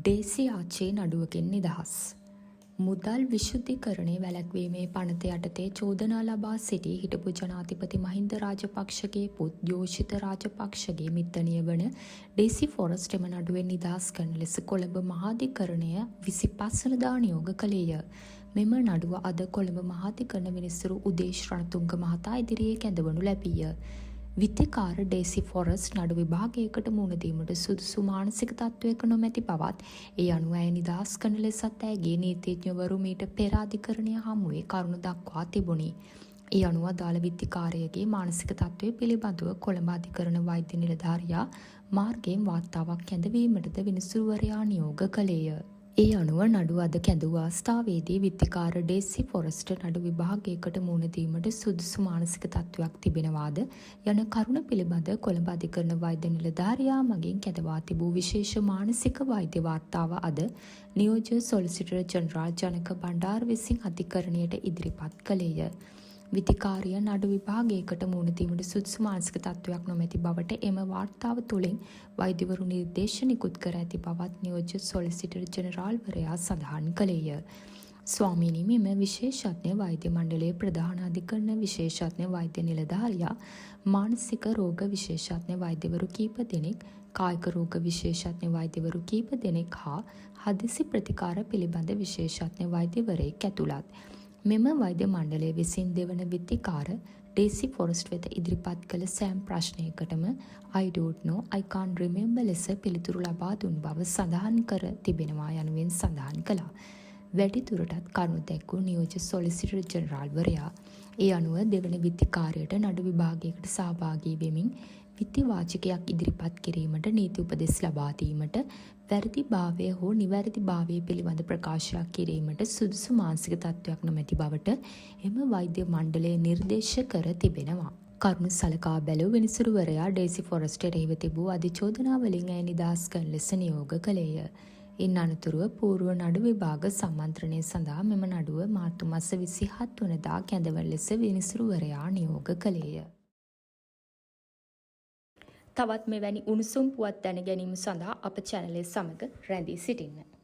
Daisy ආච්චේ නඩුවකින් නිදහස්. මුදල් විශුද්ධිකරණය වැළැක්වීමේ පනත යටතේ චෝදනා ලබා සිටි හිටපු ජනාධිපති මහින්ද රාජපක්ෂගේ පුත් යෝෂිත රාජපක්ෂගේ මිත්තණිය වන ඩේසි ෆොරස්ට් එම නඩුවෙන් නිදහස් කරන ලෙස කොළඹ මහාධිකරණය 25 වනදා නියෝග කළේය. මෙම නඩුව අද කොළඹ මහාධිකරණ විනිසුරු උදේශ් රණතුංග මහතා ඉදිරියේ කැඳවනු ලැබීය. විත්තිකාර ඩේසි ෆොරස්ට් නඩු විභාගයකට මුහුණ දීමට සුදුසු මානසික තත්ත්වයක නොමැති බවත් ඒ අනුව ඇය නිදහස් කරන ලෙසත් ඇයගේ නීතිඥවරු මීට පෙර අධිකරණය හමුවේ කරුණු දක්වා තිබුණි. ඒ අනුව අදාළ විත්තිකාරයගේ මානසික තත්ත්වය පිළිබඳව කොළඹ අධිකරණ වෛද්‍ය නිලධාරියා මාර්ගයෙන් වාර්තාවක් කැඳවීමටද විනිසුරුවරයා නියෝග කළේය. ඒ අනුව නඩුව අද කැඳවූ අවස්ථාවේදී විත්තිකාර ඩේසි ෆොරස්ට් නඩු විභාගයකට මුහුණ දීමට සුදුසු මානසික තත්ත්වයක් තිබෙනවාද යන කරුණ පිළිබඳ කොළඹ අධිකරණ වෛද්‍ය නිලධාරියා මගින් කැඳවා තිබූ විශේෂ මානසික වෛද්‍ය වාර්තාව අද නියෝජ්‍ය සොලිසිටර් ජෙනරාල් ජනක බණ්ඩාර විසින් අධිකරණයට ඉදිරිපත් කළේය. විත්තිකාරිය නඩු විභාගයකට මුහුණ දීමට සුදුසු මානසික තත්ත්වයක් නොමැති බවට එම වාර්තාව තුළින් වෛද්‍යවරු නිර්දේශ නිකුත් කර ඇති බවත් නියෝජ්‍ය සොලිසිටර් ජෙනරාල්වරයා සඳහන් කළේය. ස්වාමීනි, මෙම විශේෂඥ වෛද්‍ය මණ්ඩලයේ ප්‍රධාන අධිකරණ විශේෂඥ වෛද්‍ය නිලධාරියා මානසික රෝග විශේෂඥ වෛද්‍යවරු කීප දෙනෙක්, කායික රෝග විශේෂඥ වෛද්‍යවරු කීප දෙනෙක් හා හදිසි ප්‍රතිකාර පිළිබඳ විශේෂඥ වෛද්‍යවරයෙක් ඇතුළත්. මෙම වෛද්‍ය මණ්ඩලය විසින් දෙවන විත්තිකාර ඩේසි ෆොරස්ට් වෙත ඉදිරිපත් කළ සෑම ප්‍රශ්නයකටම I don't know, I can't remember ලෙස පිළිතුරු ලබා දුන් බව සඳහන් කර තිබෙනවා යනුවෙන් සඳහන් කළා. වැඩිදුරටත් කරුණු දැක්වූ නියෝජ්‍ය සොලිසිටර් ජෙනරාල්වරයා ඒ අනුව දෙවන විත්තිකාරයට නඩු විභාගයකට සහභාගී වෙමින් විත්ති වාචකයක් ඉදිරිපත් කිරීමට නීති උපදෙස් ලබා දීමට වැරදිභාවය හෝ නිවැරදිභාවය පිළිබඳ ප්‍රකාශයක් කිරීමට සුදුසු මානසික තත්ත්වයක් නොමැති බවට එම වෛද්‍ය මණ්ඩලය නිර්දේශ කර තිබෙනවා. කරුණු සලකා බැලූ විනිසුරුවරයා ඩේසි ෆොරස්ට් එරෙහිව තිබූ අධිචෝදනාවලින් ඇය නිදහස් කරන ලෙස නියෝග කළේය. ඉන් අනතුරුව පූර්ව නඩු විභාග සම්මන්ත්‍රණය සඳහා මෙම නඩුව මාර්තු මාස 27 වනදා කැඳවන ලෙස විනිසුරුවරයා නියෝග කළේය. තවත් මෙවැනි උණුසුම් පුවත් දැන ගැනීම සඳහා අප චැනලය සමග රැඳී සිටින්න.